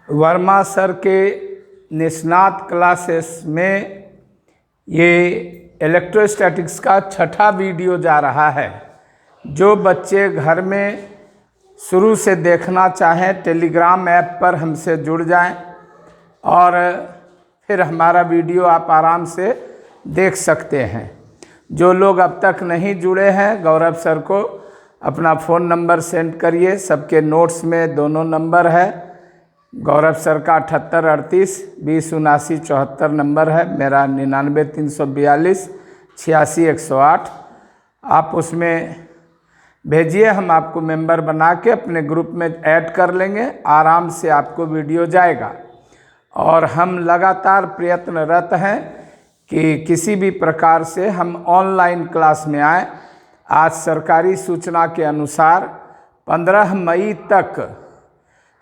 Verma sir के निष्णात classes में ये इलेक्ट्रोस्टैटिक्स का छठा वीडियो जा रहा है। जो बच्चे घर में शुरू से देखना चाहें टेलीग्राम ऐप पर हमसे जुड़ जाएं और फिर हमारा वीडियो आप आराम से देख सकते हैं। जो लोग अब तक नहीं जुड़े हैं, गौरव सर को अपना फ़ोन नंबर सेंड करिए। सबके नोट्स में दोनों नंबर है। गौरव सर का 78 38 20 79 74 नंबर है, मेरा 99 342 86 108। आप उसमें भेजिए, हम आपको मेंबर बना के अपने ग्रुप में ऐड कर लेंगे। आराम से आपको वीडियो जाएगा। और हम लगातार प्रयत्नरत हैं कि किसी भी प्रकार से हम ऑनलाइन क्लास में आएँ। आज सरकारी सूचना के अनुसार 15 मई तक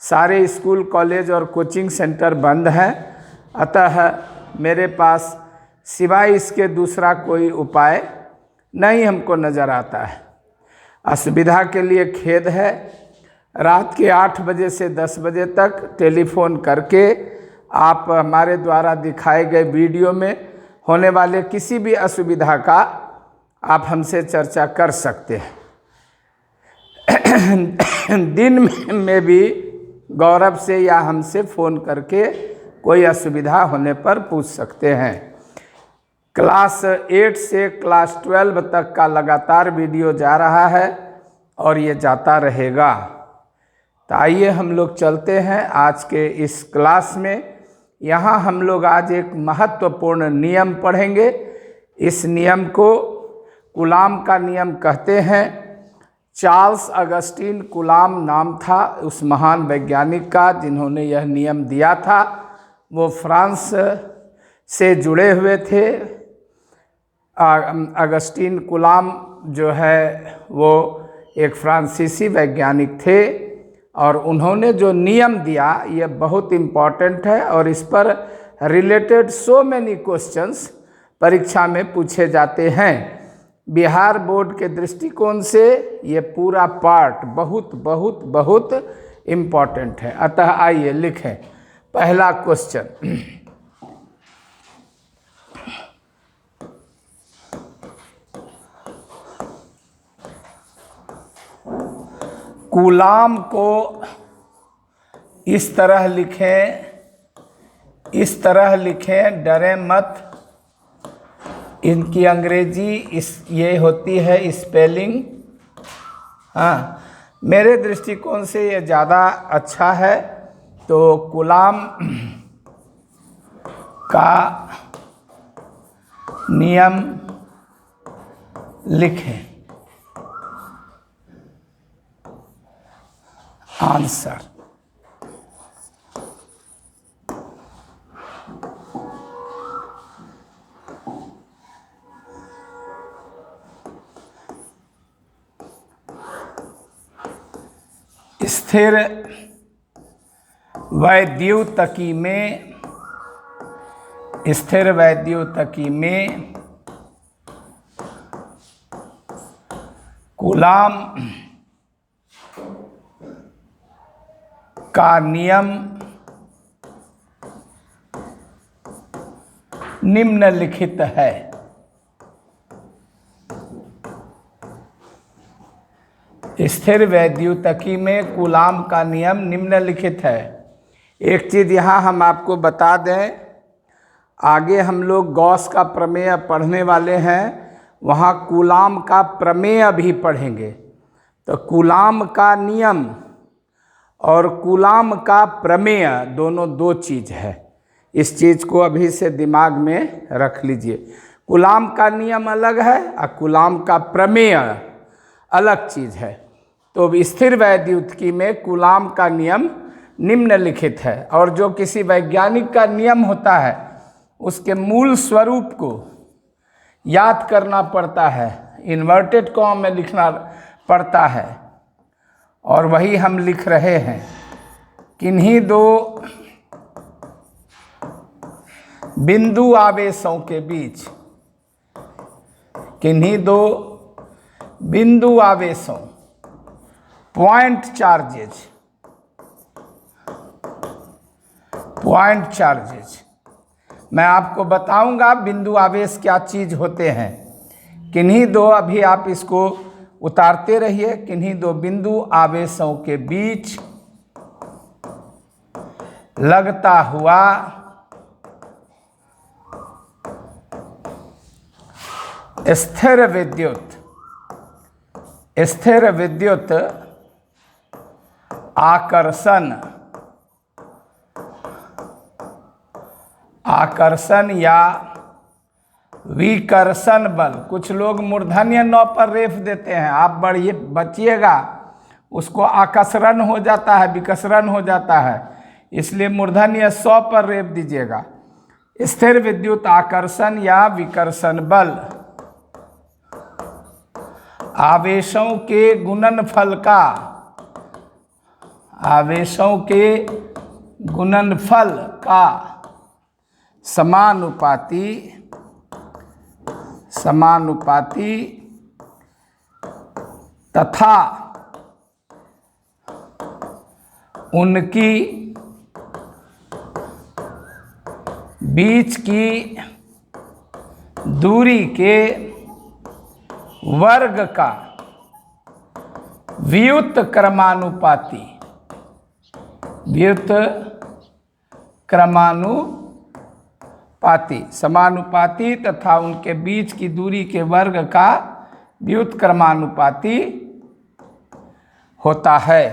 सारे स्कूल, कॉलेज और कोचिंग सेंटर बंद हैं। अतः मेरे पास सिवाय इसके दूसरा कोई उपाय नहीं हमको नज़र आता है। असुविधा के लिए खेद है। रात के 8 बजे से 10 बजे तक टेलीफोन करके आप हमारे द्वारा दिखाए गए वीडियो में होने वाले किसी भी असुविधा का आप हमसे चर्चा कर सकते हैं। दिन में भी गौरव से या हमसे फ़ोन करके कोई असुविधा होने पर पूछ सकते हैं। क्लास 8 से क्लास 12 तक का लगातार वीडियो जा रहा है और ये जाता रहेगा। तो आइए हम लोग चलते हैं आज के इस क्लास में। यहाँ हम लोग आज एक महत्वपूर्ण नियम पढ़ेंगे। इस नियम को कूलाम का नियम कहते हैं। चार्ल्स अगस्टीन कूलाम नाम था उस महान वैज्ञानिक का जिन्होंने यह नियम दिया था। वो फ्रांस से जुड़े हुए थे। अगस्टीन कूलाम जो है वो एक फ्रांसीसी वैज्ञानिक थे और उन्होंने जो नियम दिया ये बहुत इम्पॉर्टेंट है और इस पर रिलेटेड सो मेनी क्वेश्चंस परीक्षा में पूछे जाते हैं। बिहार बोर्ड के दृष्टिकोण से ये पूरा पार्ट बहुत बहुत बहुत इम्पॉर्टेंट है। अतः आइए लिखें पहला क्वेश्चन। कूलाम को इस तरह लिखें, डरे मत। इनकी अंग्रेजी ये होती है स्पेलिंग। हाँ, मेरे दृष्टिकोण से ये ज़्यादा अच्छा है। तो कूलाम का नियम लिखें। आंसर स्थिर वैद्युतकी में कूलाम का नियम निम्नलिखित है। स्थिर वैद्युतकी में कूलाम का नियम निम्नलिखित है। एक चीज़ यहाँ हम आपको बता दें, आगे हम लोग गॉस का प्रमेय पढ़ने वाले हैं, वहाँ कूलाम का प्रमेय भी पढ़ेंगे। तो कूलाम का नियम और कूलाम का प्रमेय दोनों दो चीज़ है। इस चीज़ को अभी से दिमाग में रख लीजिए। कूलाम का नियम अलग है और कूलाम का प्रमेय अलग चीज़ है। तो स्थिर वैद्युतिकी में कूलाम का नियम निम्नलिखित है और जो किसी वैज्ञानिक का नियम होता है उसके मूल स्वरूप को याद करना पड़ता है, इन्वर्टेड कॉमा में लिखना पड़ता है और वही हम लिख रहे हैं। किन्हीं दो बिंदु आवेशों के बीच, किन्हीं दो बिंदु आवेशों पॉइंट चार्जेज पॉइंट चार्जेज। मैं आपको बताऊंगा बिंदु आवेश क्या चीज होते हैं। किन्हीं दो, अभी आप इसको उतारते रहिए, किन्हीं दो बिंदु आवेशों के बीच लगता हुआ स्थिर विद्युत आकर्षण या विकर्षण बल। कुछ लोग मूर्धन्य न पर रेफ देते हैं, आप बढ़िए बचिएगा, उसको आकर्षण हो जाता है, विकर्षण हो जाता है, इसलिए मूर्धन्य 100 पर रेफ दीजिएगा। स्थिर विद्युत आकर्षण या विकर्षण बल आवेशों के गुणनफल का समानुपाती तथा उनकी बीच की दूरी के वर्ग का व्युत्क्रमानुपाती समानुपाती तथा उनके बीच की दूरी के वर्ग का व्युत्क्रमानुपाती होता है।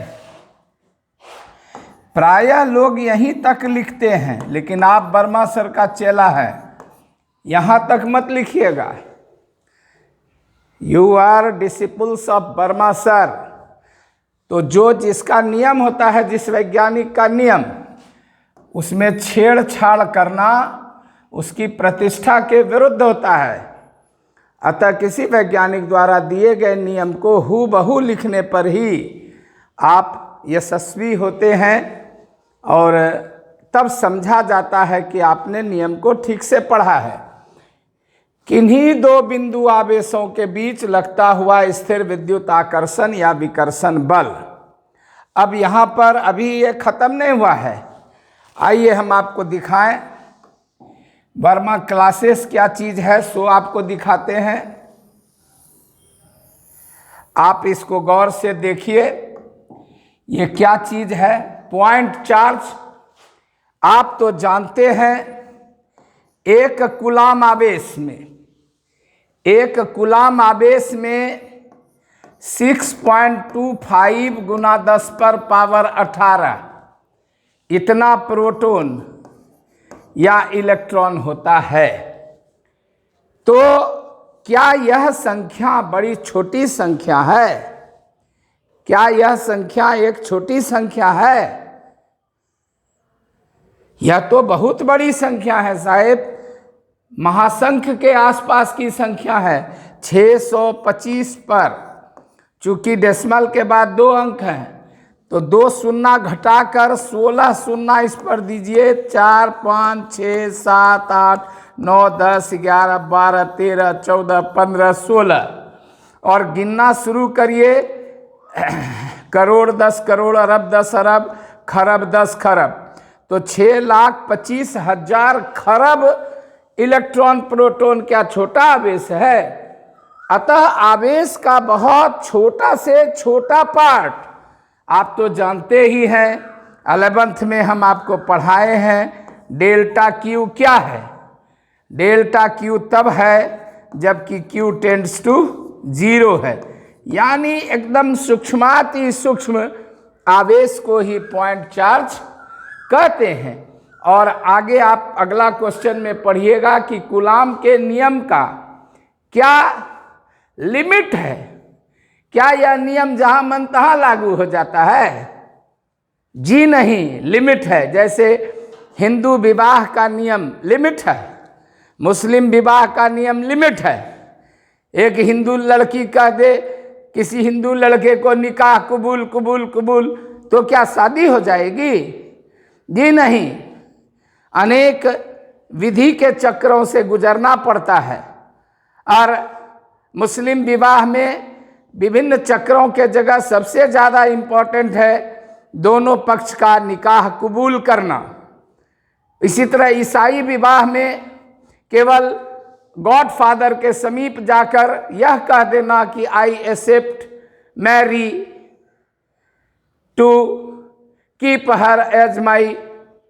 प्रायः लोग यहीं तक लिखते हैं, लेकिन आप वर्मा सर का चेला है, यहां तक मत लिखिएगा। You are disciples of Verma sir. तो जो जिसका नियम होता है, जिस वैज्ञानिक का नियम, उसमें छेड़छाड़ करना उसकी प्रतिष्ठा के विरुद्ध होता है। अतः किसी वैज्ञानिक द्वारा दिए गए नियम को हूबहू लिखने पर ही आप यशस्वी होते हैं और तब समझा जाता है कि आपने नियम को ठीक से पढ़ा है। किन्हीं दो बिंदु आवेशों के बीच लगता हुआ स्थिर विद्युत आकर्षण या विकर्षण बल। अब यहाँ पर अभी ये खत्म नहीं हुआ है, आइए हम आपको दिखाएं वर्मा क्लासेस क्या चीज है, सो आपको दिखाते हैं। आप इसको गौर से देखिए, ये क्या चीज है। पॉइंट चार्ज आप तो जानते हैं, एक कूलाम आवेश में 6.25 गुना 10 पर पावर 18 इतना प्रोटॉन या इलेक्ट्रॉन होता है। तो क्या यह संख्या बड़ी छोटी संख्या है? क्या यह संख्या एक छोटी संख्या है? यह तो बहुत बड़ी संख्या है साहेब, महासंख्य के आसपास की संख्या है। 625 पर, चूंकि डेसिमल के बाद 2 अंक हैं, तो 2 शून्य घटाकर 16 शून्य इस पर दीजिए। 4, 5, 6, 7, 8, 9, 10, 11, 12, 13, 14, 15, 16 और गिनना शुरू करिए। करोड़ 10 करोड़, अरब 10 अरब, खरब 10 खरब, तो 6,25,000 खरब इलेक्ट्रॉन प्रोटॉन क्या छोटा आवेश है? अतः आवेश का बहुत छोटा से छोटा पार्ट आप तो जानते ही हैं, 11th में हम आपको पढ़ाए हैं। डेल्टा क्यू क्या है? डेल्टा क्यू तब है जबकि क्यू टेंड्स टू 0 है, यानी एकदम सूक्ष्माति सूक्ष्म आवेश को ही पॉइंट चार्ज कहते हैं। और आगे आप अगला क्वेश्चन में पढ़िएगा कि कूलाम के नियम का क्या लिमिट है। क्या यह नियम जहां मन तहां लागू हो जाता है? जी नहीं, लिमिट है। जैसे हिंदू विवाह का नियम लिमिट है, मुस्लिम विवाह का नियम लिमिट है। एक हिंदू लड़की कह दे किसी हिंदू लड़के को निकाह कबूल कबूल कबूल, तो क्या शादी हो जाएगी? जी नहीं, अनेक विधि के चक्रों से गुजरना पड़ता है। और मुस्लिम विवाह में विभिन्न चक्रों के जगह सबसे ज़्यादा इम्पोर्टेंट है दोनों पक्ष का निकाह कबूल करना। इसी तरह ईसाई विवाह में केवल गॉडफादर के समीप जाकर यह कह देना कि I accept Mary to keep her as my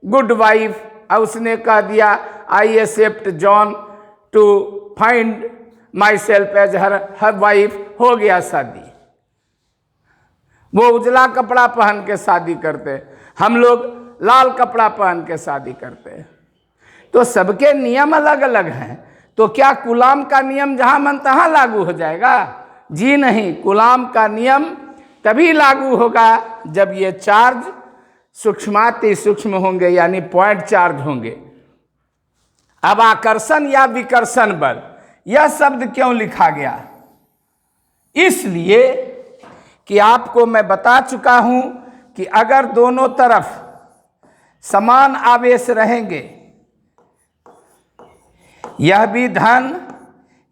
good wife, और उसने कह दिया I accept John to find myself as her wife, हो गया शादी। वो उजला कपड़ा पहन के शादी करते, हम लोग लाल कपड़ा पहन के शादी करते हैं। तो सबके नियम अलग अलग हैं। तो क्या गुलाम का नियम जहां मन तहां लागू हो जाएगा? जी नहीं, गुलाम का नियम तभी लागू होगा जब ये चार्ज सूक्ष्माति सूक्ष्म होंगे, यानी पॉइंट चार्ज होंगे। अब आकर्षण या विकर्षण बल, यह शब्द क्यों लिखा गया? इसलिए कि आपको मैं बता चुका हूं कि अगर दोनों तरफ समान आवेश रहेंगे, यह भी धन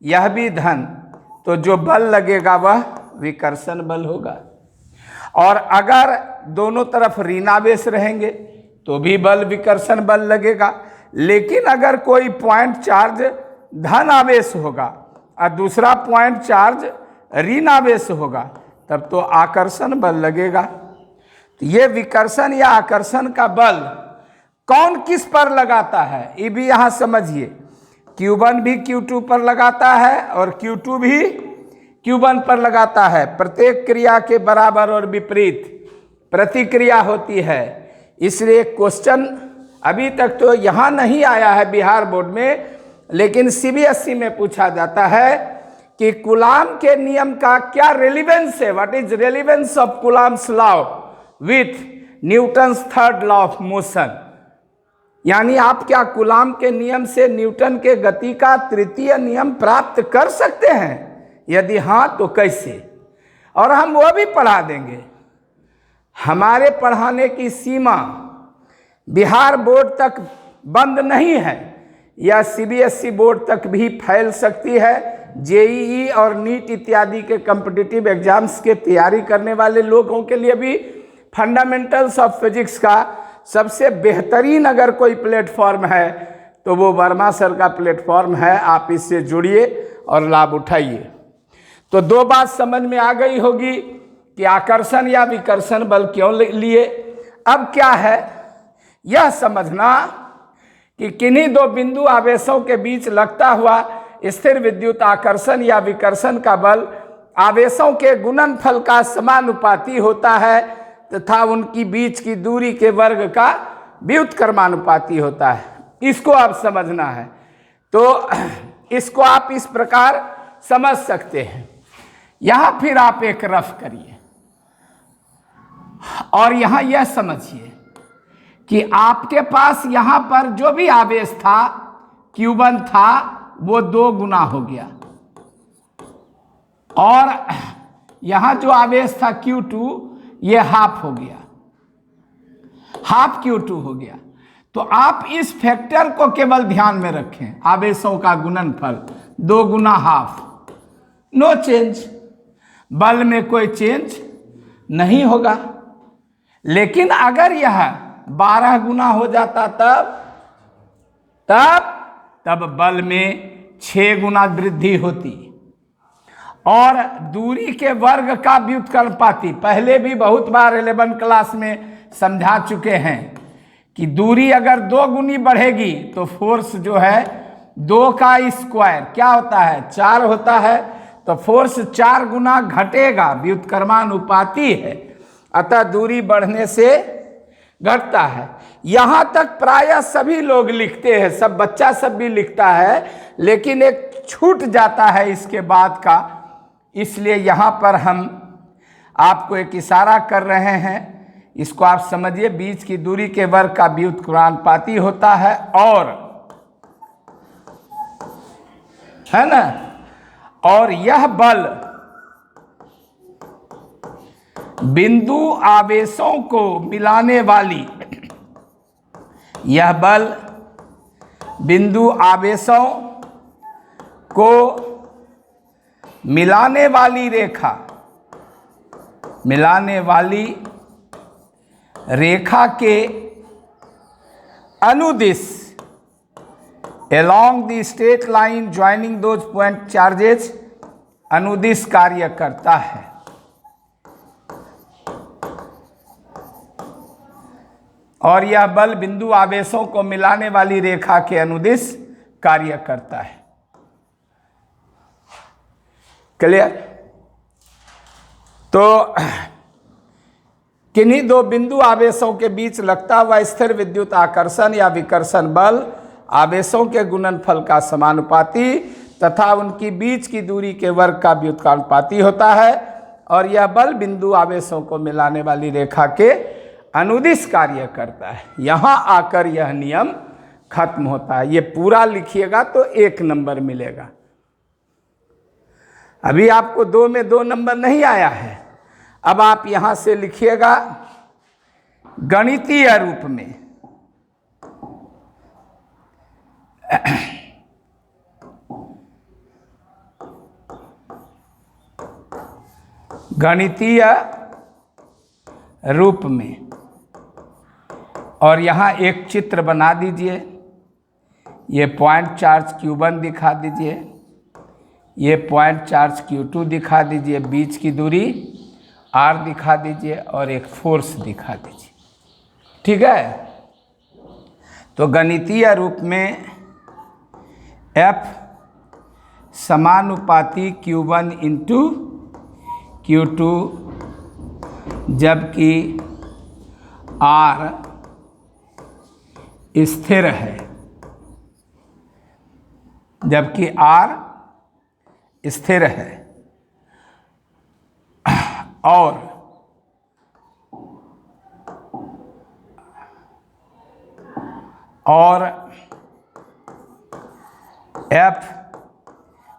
यह भी धन, तो जो बल लगेगा वह विकर्षण बल होगा। और अगर दोनों तरफ ऋणावेश रहेंगे तो भी बल विकर्षण बल लगेगा। लेकिन अगर कोई पॉइंट चार्ज धन आवेश होगा और दूसरा पॉइंट चार्ज ऋण आवेश होगा, तब तो आकर्षण बल लगेगा। तो ये विकर्षण या आकर्षण का बल कौन किस पर लगाता है, ये भी यहाँ समझिए। Q1 भी Q2 पर लगाता है और Q2 भी Q1 पर लगाता है। प्रत्येक क्रिया के बराबर और विपरीत प्रतिक्रिया होती है। इसलिए क्वेश्चन अभी तक तो यहाँ नहीं आया है बिहार बोर्ड में, लेकिन CBSE में पूछा जाता है कि कूलाम के नियम का क्या रेलिवेंस है, what is relevance of coulombs law with Newton's third law of motion. यानी आप क्या कूलाम के नियम से न्यूटन के गति का तृतीय नियम प्राप्त कर सकते हैं? यदि हाँ तो कैसे? और हम वो भी पढ़ा देंगे। हमारे पढ़ाने की सीमा बिहार बोर्ड तक बंद नहीं है, यह CBSE बोर्ड तक भी फैल सकती है। JEE और नीट इत्यादि के कॉम्पिटिटिव एग्जाम्स के तैयारी करने वाले लोगों के लिए भी फंडामेंटल्स ऑफ फिजिक्स का सबसे बेहतरीन अगर कोई प्लेटफॉर्म है तो वो वर्मा सर का प्लेटफॉर्म है। आप इससे जुड़िए और लाभ उठाइए। तो दो बात समझ में आ गई होगी कि आकर्षण या विकर्षण बल क्यों लिए। अब क्या है यह समझना कि किन्हीं दो बिंदु आवेशों के बीच लगता हुआ स्थिर विद्युत आकर्षण या विकर्षण का बल आवेशों के गुणनफल का समानुपाती होता है तथा उनकी बीच की दूरी के वर्ग का व्युत्क्रमानुपाती होता है। इसको आप समझना है। तो इसको आप इस प्रकार समझ सकते हैं। यहां फिर आप एक रफ करिए और यहां यह समझिए कि आपके पास यहां पर जो भी आवेश था Q1 था वो 2 गुना हो गया, और यहां जो आवेश था Q2 ये हाफ हो गया, हाफ Q2 हो गया। तो आप इस फैक्टर को केवल ध्यान में रखें, आवेशों का गुणनफल 2 गुना हाफ, नो चेंज, बल में कोई चेंज नहीं होगा। लेकिन अगर यह 12 गुना हो जाता तब बल में 6 गुना वृद्धि होती और दूरी के वर्ग का व्युत्क्रमानुपाती, पहले भी बहुत बार 11 क्लास में समझा चुके हैं कि दूरी अगर 2 गुनी बढ़ेगी तो फोर्स जो है 2 का स्क्वायर क्या होता है 4 होता है, तो फोर्स 4 गुना घटेगा, व्युत्क्रमानुपाती है, अतः दूरी बढ़ने से घटता है। यहां तक प्रायः सभी लोग लिखते हैं, सब बच्चा सब भी लिखता है, लेकिन एक छूट जाता है इसके बाद का। इसलिए यहां पर हम आपको एक इशारा कर रहे हैं, इसको आप समझिए। बीच की दूरी के वर्ग का व्युत्क्रमानुपाती होता है, और है ना, और यह बल बिंदु आवेशों को मिलाने वाली, यह बल बिंदु आवेशों को मिलाने वाली रेखा के अनुदिश along the straight line joining those point charges अनुदिश कार्य करता है। और यह बल बिंदु आवेशों को मिलाने वाली रेखा के अनुदिश कार्य करता है। क्लियर? तो किन्हीं दो बिंदु आवेशों के बीच लगता हुआ स्थिर विद्युत आकर्षण या विकर्षण बल आवेशों के गुणनफल का समानुपाती तथा उनकी बीच की दूरी के वर्ग का व्युत्क्रमानुपाती होता है, और यह बल बिंदु आवेशों को मिलाने वाली रेखा के अनुदिश कार्य करता है। यहां आकर यह नियम खत्म होता है। ये पूरा लिखिएगा तो 1 नंबर मिलेगा। अभी आपको 2 में 2 नंबर नहीं आया है। अब आप यहां से लिखिएगा गणितीय रूप में। गणितीय रूप में, और यहां एक चित्र बना दीजिए। ये पॉइंट चार्ज Q1 दिखा दीजिए, ये पॉइंट चार्ज Q2 दिखा दीजिए, बीच की दूरी R दिखा दीजिए और एक फोर्स दिखा दीजिए। ठीक है? तो गणितीय रूप में F समानुपाती Q1 इंटू Q2, जबकि R स्थिर है, जबकि R स्थिर है, और F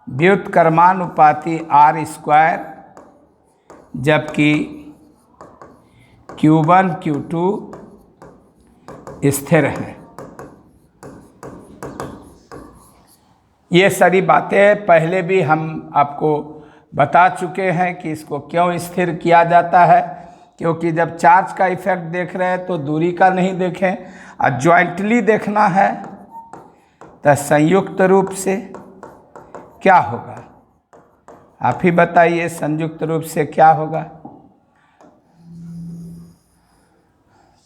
व्युत्क्रमानुपाती R स्क्वायर, जबकि Q1 Q2 स्थिर है। ये सारी बातें पहले भी हम आपको बता चुके हैं कि इसको क्यों स्थिर किया जाता है, क्योंकि जब चार्ज का इफेक्ट देख रहे हैं तो दूरी का नहीं देखें, और ज्वाइंटली देखना है तो संयुक्त रूप से क्या होगा। आप ही बताइए संयुक्त रूप से क्या होगा।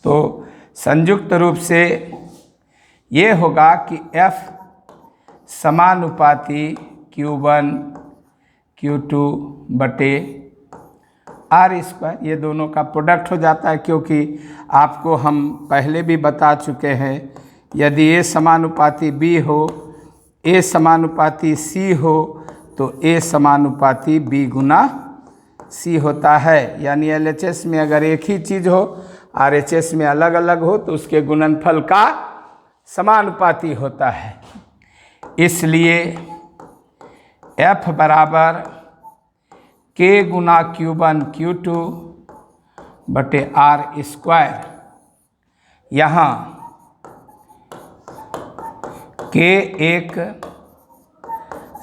तो संयुक्त रूप से ये होगा कि F समानुपाती Q1 Q2 बटे R स्क्वायर, ये दोनों का प्रोडक्ट हो जाता है। क्योंकि आपको हम पहले भी बता चुके हैं, यदि A समानुपाती B हो, A समानुपाती C हो, तो A समानुपाती B गुना C होता है। यानी LHS में अगर एक ही चीज़ हो, RHS में अलग अलग हो, तो उसके गुणनफल का समानुपाती होता है। इसलिए F बराबर K गुना Q1 Q2 बटे R स्क्वायर। यहाँ K एक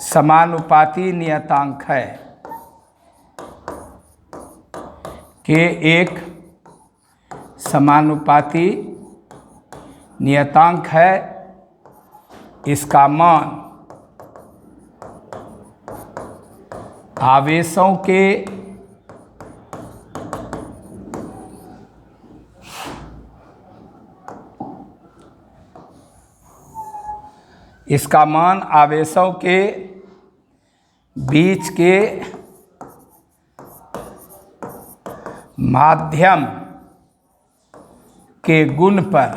समानुपाती नियतांक है, K एक समानुपाती नियतांक है। इसका मान आवेशों के बीच के माध्यम के गुण पर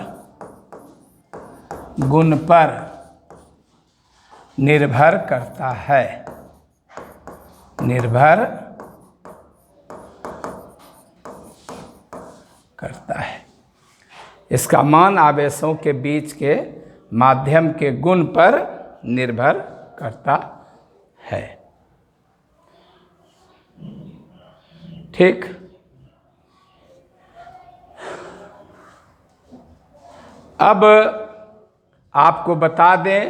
निर्भर करता है। इसका मान आवेशों के बीच के माध्यम के गुण पर निर्भर करता है। ठीक? अब आपको बता दें,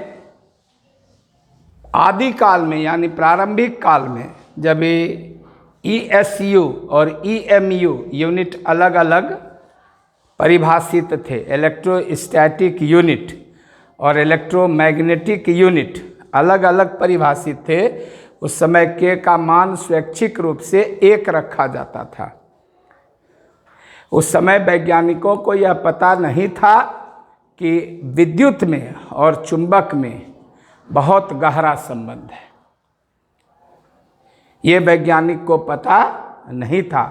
आदि काल में यानी प्रारंभिक काल में जब ESU और EMU यूनिट अलग अलग परिभाषित थे। इलेक्ट्रोस्टैटिक यूनिट और इलेक्ट्रोमैग्नेटिक यूनिट अलग अलग परिभाषित थे। उस समय के का मान स्वैच्छिक रूप से 1 रखा जाता था। उस समय वैज्ञानिकों को यह पता नहीं था कि विद्युत में और चुंबक में बहुत गहरा संबंध है। ये वैज्ञानिक को पता नहीं था।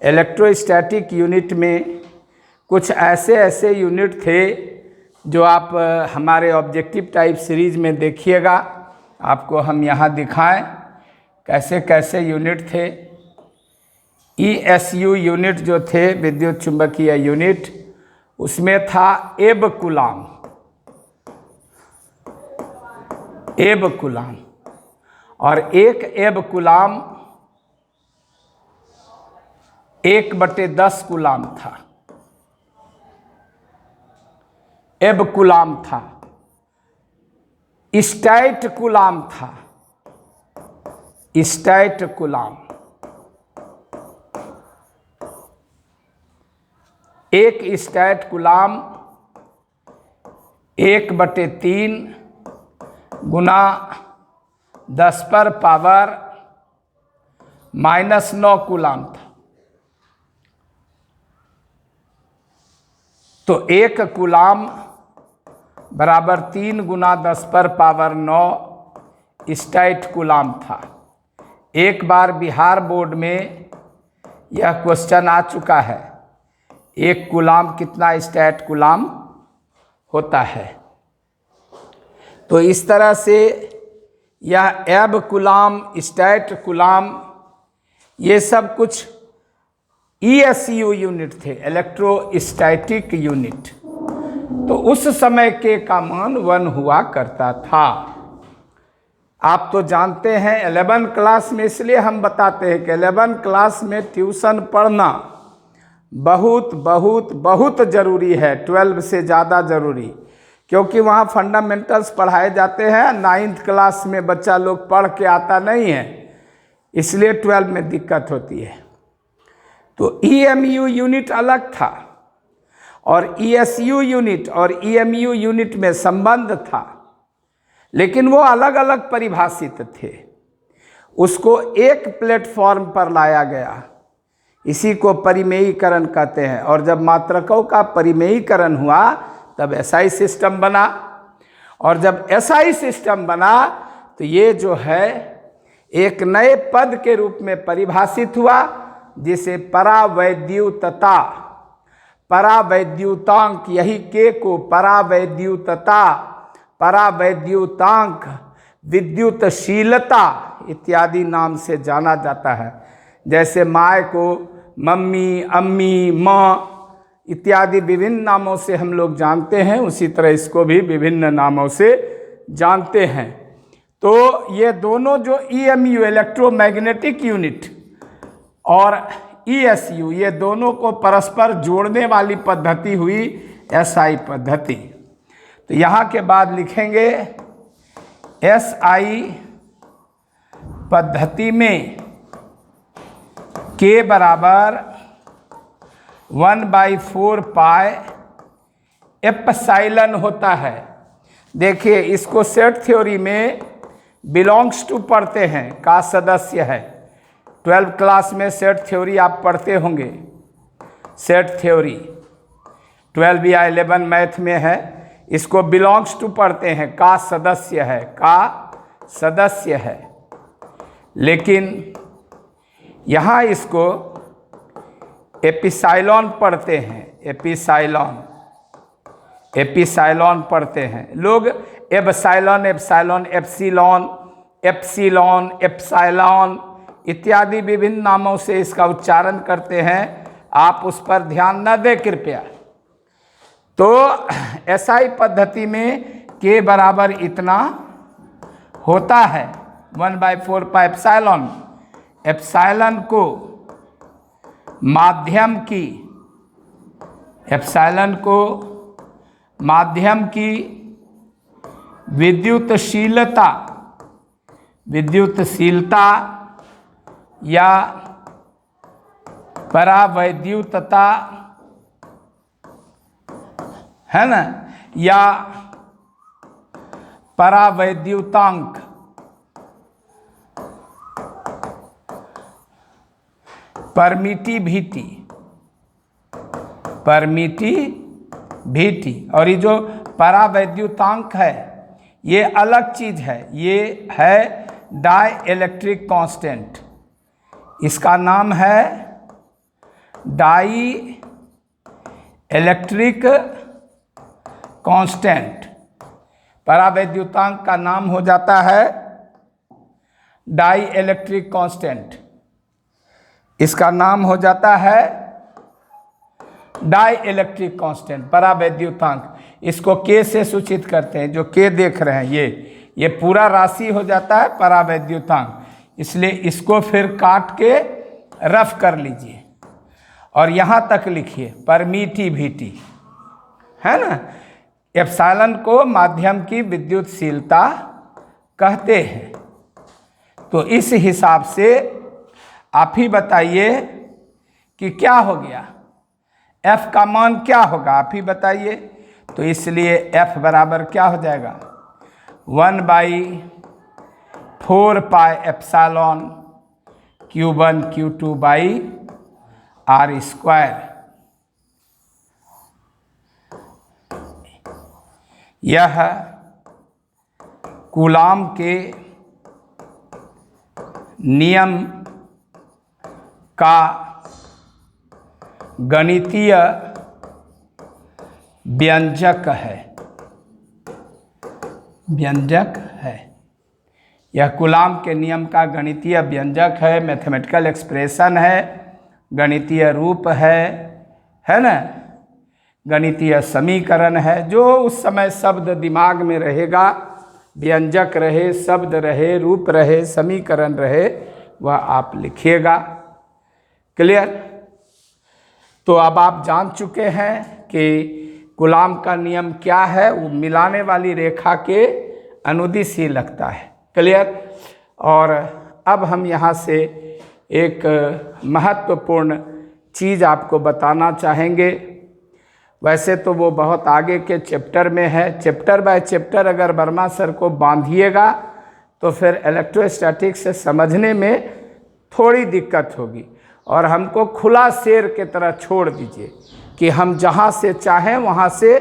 इलेक्ट्रोस्टैटिक यूनिट में कुछ ऐसे यूनिट थे जो आप हमारे ऑब्जेक्टिव टाइप सीरीज में देखिएगा। आपको हम यहाँ दिखाएं कैसे कैसे यूनिट थे। ESU यूनिट जो थे, विद्युत चुंबकीय यूनिट, उसमें था एब कूलाम। और एक एब कूलाम 1/10 कूलाम था। एब कूलाम था। स्टैट कूलाम था। स्टैट कूलाम एक स्टैट कूलाम 1/3 गुना 10⁻⁻⁹ कूलाम था। तो 1 कूलाम बराबर 3 गुना 10⁻⁹ स्टैट कूलाम था। एक बार बिहार बोर्ड में यह क्वेश्चन आ चुका है, 1 कूलाम कितना स्टैट कूलाम होता है। तो इस तरह से यह एब कूलाम, स्टैट कूलाम, ये सब कुछ ESU यूनिट थे, इलेक्ट्रोस्टैटिक यूनिट। तो उस समय के का मान 1 हुआ करता था। आप तो जानते हैं 11 क्लास में, इसलिए हम बताते हैं कि 11 क्लास में ट्यूशन पढ़ना बहुत बहुत बहुत ज़रूरी है, 12 से ज़्यादा ज़रूरी, क्योंकि वहाँ फंडामेंटल्स पढ़ाए जाते हैं। 9th क्लास में बच्चा लोग पढ़ के आता नहीं है, इसलिए 12 में दिक्कत होती है। तो EMU यूनिट अलग था और ESU यूनिट और EMU यूनिट में संबंध था, लेकिन वो अलग अलग परिभाषित थे। उसको एक प्लेटफॉर्म पर लाया गया, इसी को परिमेयीकरण कहते हैं। और जब मात्रकों का परिमेयीकरण हुआ तब SI सिस्टम बना, और जब SI सिस्टम बना तो ये जो है एक नए पद के रूप में परिभाषित हुआ, जिसे परावैद्युतता, परावैद्युतांक, यही के को परावैद्युतता, परावैद्युतांक, विद्युतशीलता इत्यादि नाम से जाना जाता है। जैसे माय को मम्मी, अम्मी, माँ इत्यादि विभिन्न नामों से हम लोग जानते हैं, उसी तरह इसको भी विभिन्न नामों से जानते हैं। तो ये दोनों जो EMU इलेक्ट्रोमैग्नेटिक यूनिट और ESU, ये दोनों को परस्पर जोड़ने वाली पद्धति हुई SI पद्धति। तो यहाँ के बाद लिखेंगे SI पद्धति में K बराबर 1/4 पाई एप्सिलॉन होता है। देखिए, इसको सेट थ्योरी में बिलोंग्स टू पढ़ते हैं, का सदस्य है। 12 क्लास में सेट थ्योरी आप पढ़ते होंगे। सेट थ्योरी 12 या 11 मैथ में है। इसको बिलोंग्स टू पढ़ते हैं, का सदस्य है, का सदस्य है। लेकिन यहाँ इसको एप्सिलॉन पढ़ते हैं, एप्सिलॉन, एप्सिलॉन पढ़ते हैं लोग। Epsilon, epsilon, epsilon, epsilon, epsilon इत्यादि विभिन्न नामों से इसका उच्चारण करते हैं। आप उस पर ध्यान न दें कृपया। तो SI पद्धति में K बराबर इतना होता है, 1/4 पाई एप्सिलॉन। एप्सिलॉन को माध्यम की, एप्सिलॉन को माध्यम की विद्युतशीलता, विद्युतशीलता या परावैद्युतता है ना, या परावैद्युतांक, परमिटिविटी, परमिटिविटी। और ये जो परावैद्युतांक है ये अलग चीज है, ये है डाई इलेक्ट्रिक कांस्टेंट। इसका नाम है डाई इलेक्ट्रिक कांस्टेंट। परावैद्युतांक का नाम हो जाता है डाई इलेक्ट्रिक कांस्टेंट। इसका नाम हो जाता है डाई इलेक्ट्रिक कांस्टेंट, परावैद्युतांक। इसको के से सूचित करते हैं, जो के देख रहे हैं ये पूरा राशि हो जाता है परावैद्युतांक। इसलिए इसको फिर काट के रफ कर लीजिए और यहाँ तक लिखिए परमिटिविटी, है ना। एप्सिलॉन को माध्यम की विद्युतशीलता कहते हैं। तो इस हिसाब से आप ही बताइए कि क्या हो गया, F का मान क्या होगा, आप ही बताइए। तो इसलिए F बराबर क्या हो जाएगा, 1/4 pi epsilon Q1 Q2 by R square. यह कूलाम के नियम का गणितीय व्यंजक है। यह कूलाम के नियम का गणितीय व्यंजक है, मैथमेटिकल एक्सप्रेशन है, गणितीय रूप है ना, गणितीय समीकरण है। जो उस समय शब्द दिमाग में रहेगा, व्यंजक रहे, शब्द रहे, रूप रहे, समीकरण रहे, वह आप लिखिएगा। क्लियर। तो अब आप जान चुके हैं कि कूलाम का नियम क्या है, वो मिलाने वाली रेखा के अनुदिश ही लगता है। क्लियर। और अब हम यहाँ से एक महत्वपूर्ण चीज़ आपको बताना चाहेंगे। वैसे तो वो बहुत आगे के चैप्टर में है, चैप्टर बाय चैप्टर अगर वर्मा सर को बांधिएगा तो फिर इलेक्ट्रोस्टैटिक्स से समझने में थोड़ी दिक्कत होगी। और हमको खुला शेर के तरह छोड़ दीजिए कि हम जहाँ से चाहें वहाँ से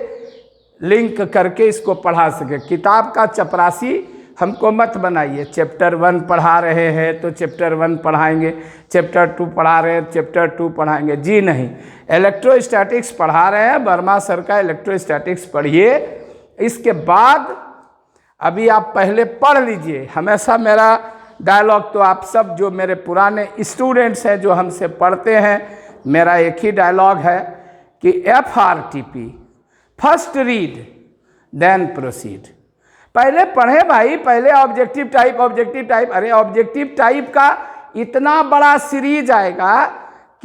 लिंक करके इसको पढ़ा सके। किताब का चपरासी हमको मत बनाइए। चैप्टर 1 पढ़ा रहे हैं तो चैप्टर 1 पढ़ाएंगे, चैप्टर 2 पढ़ा रहे हैं चैप्टर 2 पढ़ाएंगे, जी नहीं। इलेक्ट्रोस्टैटिक्स पढ़ा रहे हैं, वर्मा सर का इलेक्ट्रोस्टैटिक्स पढ़िए। इसके बाद अभी आप पहले पढ़ लीजिए। हमेशा मेरा डायलॉग, तो आप सब जो मेरे पुराने स्टूडेंट्स हैं जो हमसे पढ़ते हैं, मेरा एक ही डायलॉग है कि FRTP first read then proceed. पहले पढ़े भाई, पहले ऑब्जेक्टिव टाइप। अरे ऑब्जेक्टिव टाइप का इतना बड़ा सीरीज आएगा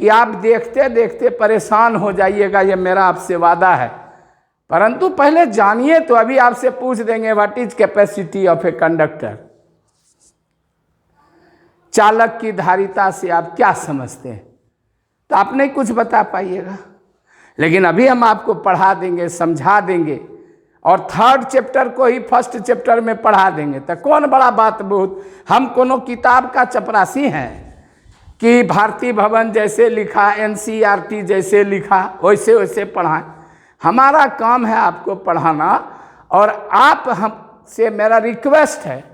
कि आप देखते देखते परेशान हो जाइएगा, ये मेरा आपसे वादा है। परंतु पहले जानिए। तो अभी आपसे पूछ देंगे what is capacity of a conductor, चालक की धारिता से आप क्या समझते हैं, तो आप नहीं कुछ बता पाइएगा। लेकिन अभी हम आपको पढ़ा देंगे, समझा देंगे, और 3rd चैप्टर को ही 1st चैप्टर में पढ़ा देंगे। तो कौन बड़ा बात बहुत, हम कोनो किताब का चपरासी हैं कि भारती भवन जैसे लिखा, NCERT जैसे लिखा वैसे वैसे पढ़ाएं। हमारा काम है आपको पढ़ाना। और आप हमसे मेरा रिक्वेस्ट है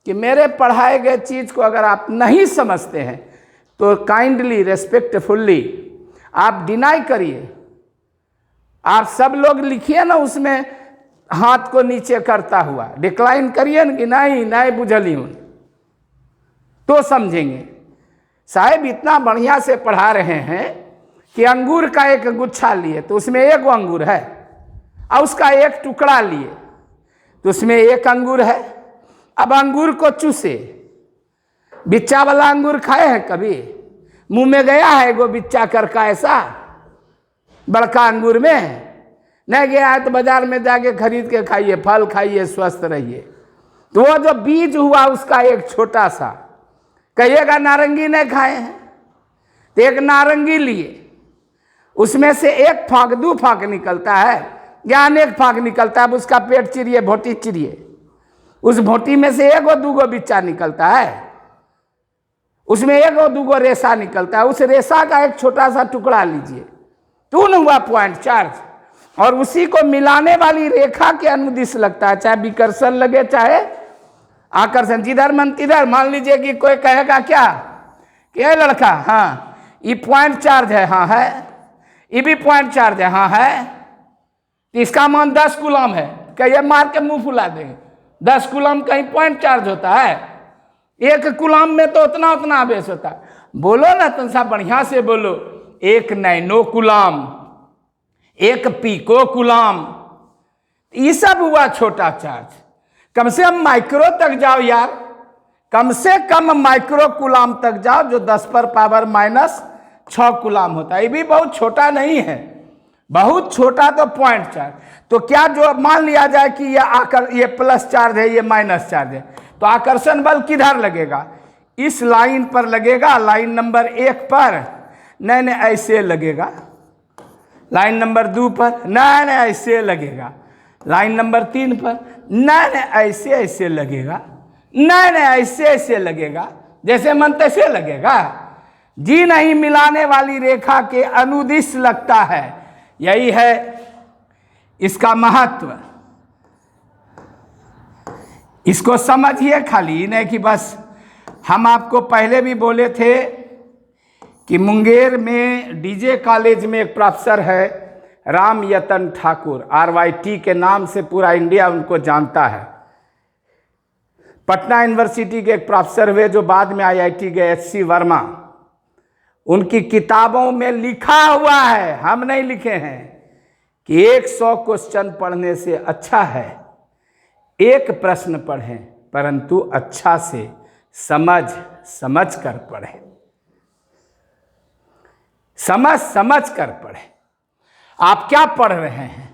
कि मेरे पढ़ाए गए चीज़ को अगर आप नहीं समझते हैं तो काइंडली, रेस्पेक्टफुल्ली आप डिनाई करिए। आप सब लोग लिखिए ना उसमें हाथ को नीचे करता हुआ, डिक्लाइन करिए ना कि नहीं बुझली हूँ, तो समझेंगे। साहब इतना बढ़िया से पढ़ा रहे हैं कि अंगूर का एक गुच्छा लिए तो उसमें 1 अंगूर है, और उसका 1 टुकड़ा लिए तो उसमें 1 अंगूर है। अब अंगूर को चूसे, बिच्चा वाला अंगूर खाए हैं कभी? मुंह में गया है एगो बिच्चा करका ऐसा बड़का अंगूर में? नहीं गया है तो बाजार में जाके खरीद के खाइए, फल खाइए, स्वस्थ रहिए। तो वो जो बीज हुआ उसका एक छोटा सा, कहिएगा नारंगी नहीं खाए हैं, तो 1 नारंगी लिए, उसमें से 1 फाँक 2 फाँक निकलता है, ज्ञान एक फाग निकलता है, अब उसका पेट चिरिए, भोटी चिरिए, उस भोटी में से एगो दूगो बिच्चा निकलता है, उसमें एगो दूगो रेशा निकलता है, उस रेशा का एक छोटा सा टुकड़ा लीजिए, तो न हुआ पॉइंट चार्ज, और उसी को मिलाने वाली रेखा के अनुदिश लगता है, चाहे विकर्षण लगे चाहे आकर्षण, जिधर मन तिधर। मान लीजिए कि कोई कहेगा क्या कि ये लड़का, हाँ ये पॉइंट चार्ज है, हाँ है, ये भी पॉइंट चार्ज है, हाँ है, तो इसका मान 10 कूलम है, कहिए मार के मुंह फुला देंगे। 10 कूलम कहीं पॉइंट चार्ज होता है? 1 कूलम में तो उतना उतना आवेश होता है। बोलो ना तुम सब बढ़िया से बोलो, 1 नैनो कूलम, 1 पीको कूलम, ये सब हुआ छोटा चार्ज। कम से कम माइक्रो तक जाओ यार, कम से कम माइक्रो कूलम तक जाओ, जो 10 पर पावर -6 कूलम होता है। ये भी बहुत छोटा नहीं है, बहुत छोटा तो पॉइंट चार्ज। तो क्या जो मान लिया जाए कि ये प्लस चार्ज है, ये माइनस चार्ज है, तो आकर्षण बल किधर लगेगा? इस लाइन पर लगेगा, लाइन नंबर 1 पर, नहीं नहीं ऐसे लगेगा, लाइन नंबर 2 पर, नहीं नहीं ऐसे लगेगा, लाइन नंबर 3 पर, नहीं नहीं ऐसे ऐसे लगेगा, नहीं नहीं ऐसे ऐसे लगेगा, जैसे मन तैसे लगेगा जी नहीं, मिलाने वाली रेखा के अनुदिश लगता है। यही है इसका महत्व, इसको समझिए। खाली नहीं कि बस, हम आपको पहले भी बोले थे कि मुंगेर में डीजे कॉलेज में एक प्रोफेसर है राम यतन ठाकुर, RYT के नाम से पूरा इंडिया उनको जानता है। पटना यूनिवर्सिटी के एक प्रोफेसर हुए जो बाद में IIT गए, HC वर्मा। उनकी किताबों में लिखा हुआ है, हम नहीं लिखे हैं, कि 100 क्वेश्चन पढ़ने से अच्छा है 1 प्रश्न पढ़ें, परंतु अच्छा से समझ कर पढ़ें, समझ कर पढ़ें। आप क्या पढ़ रहे हैं?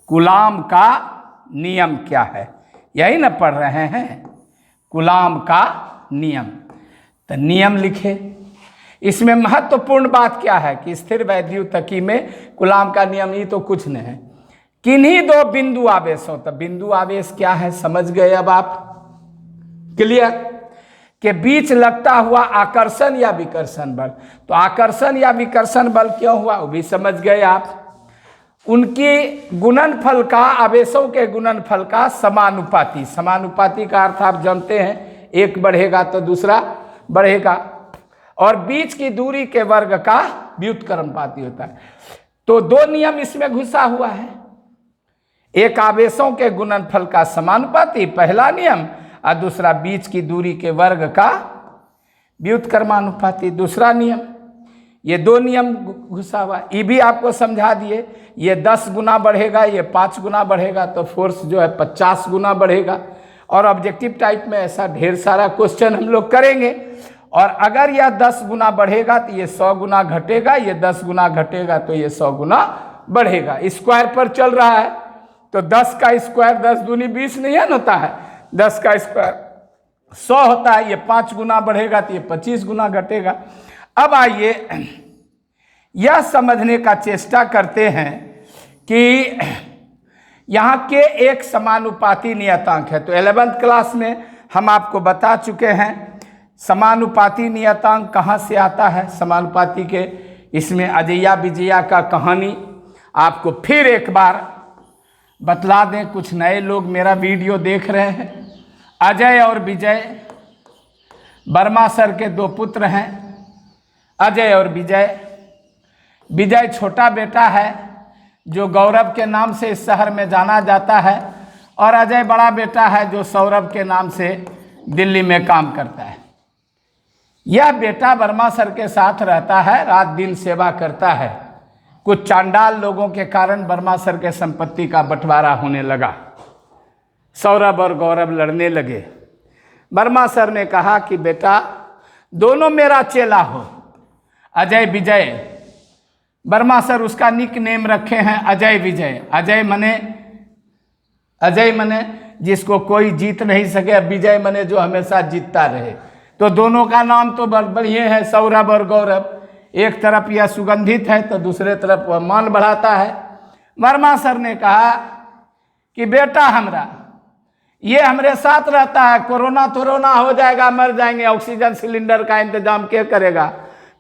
कूलम का नियम क्या है, यही ना पढ़ रहे हैं, कूलम का नियम। तो नियम लिखे। इसमें महत्वपूर्ण बात क्या है कि स्थिर वैद्युतकी में कूलम का नियम ही तो कुछ नहीं है, किन्हीं 2 बिंदु आवेश हो। तो बिंदु आवेश क्या है समझ गए अब आप? क्लियर? के बीच लगता हुआ आकर्षण या विकर्षण बल। तो आकर्षण या विकर्षण बल क्यों हुआ वो भी समझ गए आप। उनकी गुणनफल का, आवेशों के गुणनफल का समानुपाती, समानुपाती का अर्थ आप जानते हैं, एक बढ़ेगा तो दूसरा बढ़ेगा, और बीच की दूरी के वर्ग का व्युत्क्रमानुपाती होता है। तो 2 नियम इसमें घुसा हुआ है, एक आवेशों के गुणनफल का समानुपाती पहला नियम, और दूसरा बीच की दूरी के वर्ग का व्युत्क्रमानुपाती दूसरा नियम। ये 2 नियम घुसा हुआ, ये भी आपको समझा दिए। ये 10 गुना बढ़ेगा, ये 5 गुना बढ़ेगा, तो फोर्स जो है 50 गुना बढ़ेगा। और ऑब्जेक्टिव टाइप में ऐसा ढेर सारा क्वेश्चन हम लोग करेंगे। और अगर यह 10 गुना बढ़ेगा तो ये 100 गुना घटेगा, ये 10 गुना घटेगा तो ये 100 गुना बढ़ेगा। स्क्वायर पर चल रहा है, तो 10 का स्क्वायर 10 दूनी 20 नहीं है होता है, 10 का स्क्वायर 100 होता है, ये 5 गुना बढ़ेगा तो ये 25 गुना घटेगा। अब आइए यह समझने का चेष्टा करते हैं कि यहाँ के एक समानुपाती नियतांक है। तो 11th क्लास में हम आपको बता चुके हैं समानुपाती नियतांक कहाँ से आता है। समानुपाती के इसमें अजैया विजया का कहानी आपको फिर एक बार बतला दें। कुछ नए लोग मेरा वीडियो देख रहे हैं। अजय और विजय वर्मा सर के 2 पुत्र हैं, अजय और विजय। विजय छोटा बेटा है जो गौरव के नाम से इस शहर में जाना जाता है, और अजय बड़ा बेटा है जो सौरभ के नाम से दिल्ली में काम करता है। यह बेटा वर्मा सर के साथ रहता है, रात दिन सेवा करता है। कुछ चांडाल लोगों के कारण वर्मा सर के संपत्ति का बंटवारा होने लगा। सौरभ और गौरव लड़ने लगे। वर्मा सर ने कहा कि बेटा दोनों मेरा चेला हो, अजय विजय। वर्मा सर उसका निक नेम रखे हैं अजय विजय। अजय मने जिसको कोई जीत नहीं सके, विजय मने जो हमेशा जीतता रहे। तो दोनों का नाम तो बढ़िया है, सौरभ और गौरव। एक तरफ यह सुगंधित है तो दूसरे तरफ वह मान बढ़ाता है। वर्मा सर ने कहा कि बेटा हमरा ये हमरे साथ रहता है, कोरोना तोरोना हो जाएगा, मर जाएंगे, ऑक्सीजन सिलेंडर का इंतजाम क्या करेगा?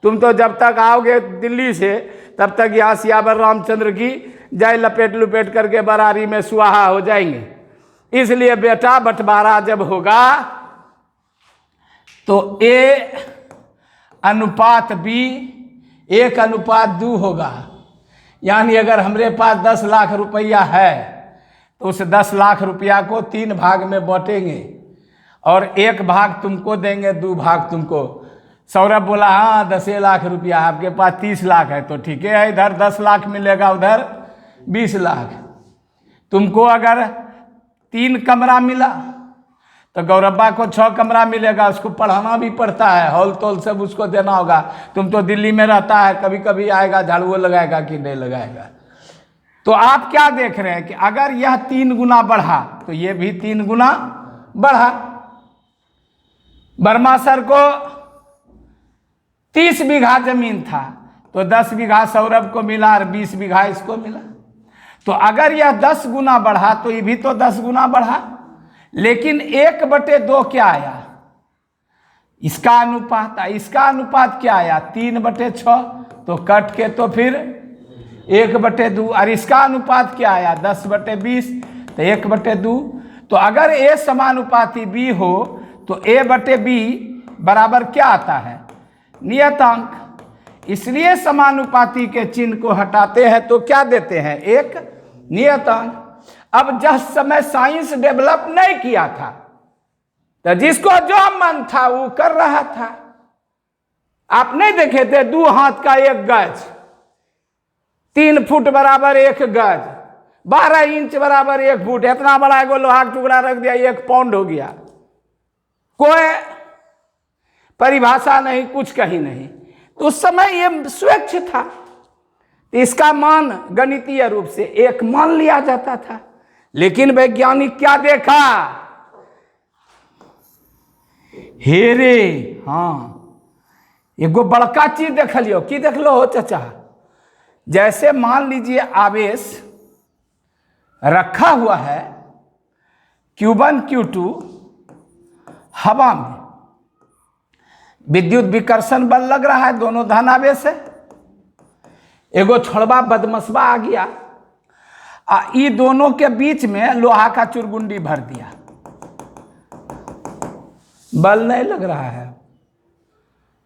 तुम तो जब तक आओगे दिल्ली से तब तक यहाँ सियावर रामचंद्र की जय लपेट लुपेट करके बरारी में सुहाहा हो जाएंगे। इसलिए बेटा बंटवारा जब होगा तो A/B 1/2 होगा। यानी अगर हमरे पास 10 लाख रुपया है तो उस 10 लाख रुपया को 3 भाग में बांटेंगे और 1 भाग तुमको देंगे, 2 भाग तुमको। सौरभ बोला हाँ 10 लाख रुपया, आपके पास 30 लाख है तो ठीक है, इधर 10 लाख मिलेगा, उधर 20 लाख। तुमको अगर 3 कमरा मिला तो गौरब्बा को 6 कमरा मिलेगा, उसको पढ़ाना भी पड़ता है, हॉल तोल सब उसको देना होगा। तुम तो दिल्ली में रहता है, कभी कभी आएगा, झाड़ू लगाएगा कि नहीं लगाएगा। तो आप क्या देख रहे हैं कि अगर यह 3 गुना बढ़ा तो ये भी 3 गुना बढ़ा। वर्मा सर को 30 बीघा जमीन था तो 10 बीघा सौरभ को मिला और 20 बीघा इसको मिला। तो अगर यह 10 गुना बढ़ा तो ये भी तो 10 गुना बढ़ा। लेकिन 1/2 क्या आया? इसका अनुपात, इसका अनुपात क्या आया? 3/6। तो कट के तो फिर 1/2। और इसका अनुपात क्या आया? 10/20 तो 1/2। तो अगर A समानुपाती B हो तो A/B बराबर क्या आता है? नियतांक। इसलिए समानुपाती के चिन्ह को हटाते हैं तो क्या देते हैं? एक नियतांक। अब जिस समय साइंस डेवलप नहीं किया था तो जिसको जो मन था वो कर रहा था। आप नहीं देखे थे 2 हाथ का 1 गज, 3 फुट बराबर 1 गज, 12 इंच बराबर 1 फुट, इतना बड़ा एगो लोहा का टुकड़ा रख दिया 1 पाउंड हो गया। कोई परिभाषा नहीं, कुछ कहीं नहीं। तो उस समय ये स्वच्छ था, तो इसका मान गणितीय रूप से 1 मान लिया जाता था। लेकिन वैज्ञानिक क्या देखा? हेरे हाँ एगो बड़का चीज देख लियो। की देख लो हो चाचा? जैसे मान लीजिए आवेश रखा हुआ है Q1 Q2 हवा में, विद्युत विकर्षण बल लग रहा है, दोनों धनावेश है। एगो छोड़बा बदमशबा आ गया, ये दोनों के बीच में लोहा का चुरगुंडी भर दिया, बल नहीं लग रहा है।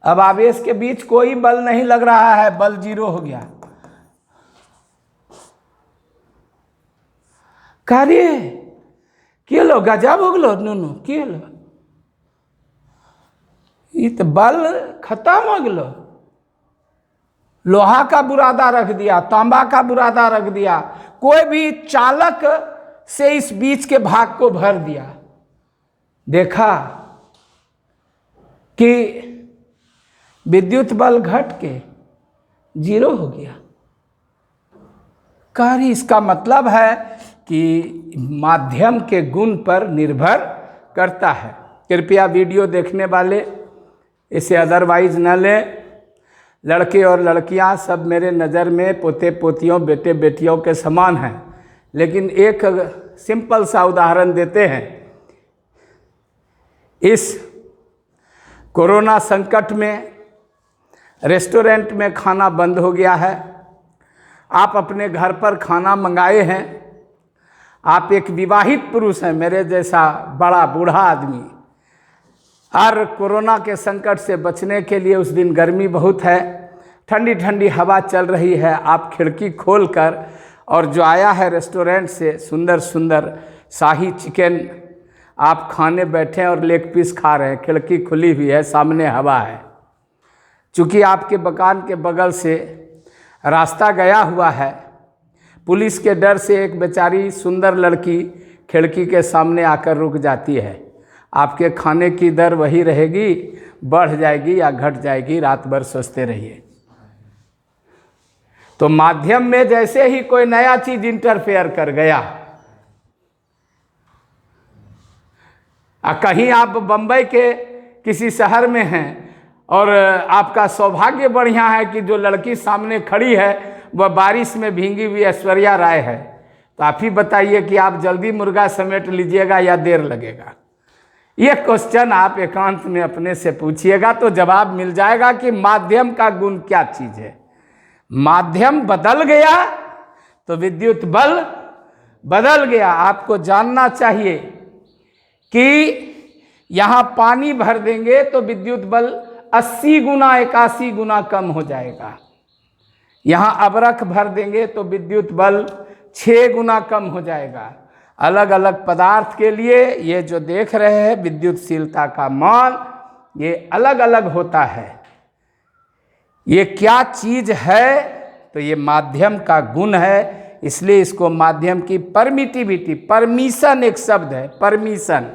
अब आवेश के बीच कोई बल नहीं लग रहा है, बल 0 हो गया। कार्य के लो गजब हो गलो नुनू, के लो ये तो बल खत्म हो गलो। लोहा का बुरादा रख दिया, तांबा का बुरादा रख दिया, कोई भी चालक से इस बीच के भाग को भर दिया। देखा कि विद्युत बल घट के 0 हो गया। कार्य इसका मतलब है कि माध्यम के गुण पर निर्भर करता है। कृपया वीडियो देखने वाले इसे अदरवाइज न लें। लड़के और लड़कियां सब मेरे नज़र में पोते पोतियों बेटे बेटियों के समान हैं। लेकिन एक सिंपल सा उदाहरण देते हैं। इस कोरोना संकट में रेस्टोरेंट में खाना बंद हो गया है। आप अपने घर पर खाना मंगाए हैं। आप एक विवाहित पुरुष हैं, मेरे जैसा बड़ा बूढ़ा आदमी। और कोरोना के संकट से बचने के लिए उस दिन गर्मी बहुत है, ठंडी ठंडी हवा चल रही है। आप खिड़की खोलकर और जो आया है रेस्टोरेंट से सुंदर सुंदर शाही चिकन आप खाने बैठे और लेग पीस खा रहे हैं। खिड़की खुली हुई है, सामने हवा है। चूँकि आपके मकान के बगल से रास्ता गया हुआ है, पुलिस के डर से एक बेचारी सुंदर लड़की खिड़की के सामने आकर रुक जाती है। आपके खाने की दर वही रहेगी, बढ़ जाएगी या घट जाएगी, रात भर सोचते रहिए। तो माध्यम में जैसे ही कोई नया चीज इंटरफेयर कर गया, कहीं आप बंबई के किसी शहर में हैं और आपका सौभाग्य बढ़िया है कि जो लड़की सामने खड़ी है वह बारिश में भींगी हुई ऐश्वर्या राय है। तो आप ही बताइए कि आप जल्दी मुर्गा समेट लीजिएगा या देर लगेगा। ये क्वेश्चन आप एकांत में अपने से पूछिएगा तो जवाब मिल जाएगा कि माध्यम का गुण क्या चीज है। माध्यम बदल गया तो विद्युत बल बदल गया। आपको जानना चाहिए कि यहां पानी भर देंगे तो विद्युत बल 80 गुना 81 गुना कम हो जाएगा। यहां अबरख भर देंगे तो विद्युत बल 6 गुना कम हो जाएगा। अलग अलग पदार्थ के लिए ये जो देख रहे हैं विद्युतशीलता का मान ये अलग अलग होता है। ये क्या चीज है? तो ये माध्यम का गुण है। इसलिए इसको माध्यम की परमिटिविटी, परमिशन एक शब्द है, परमिशन।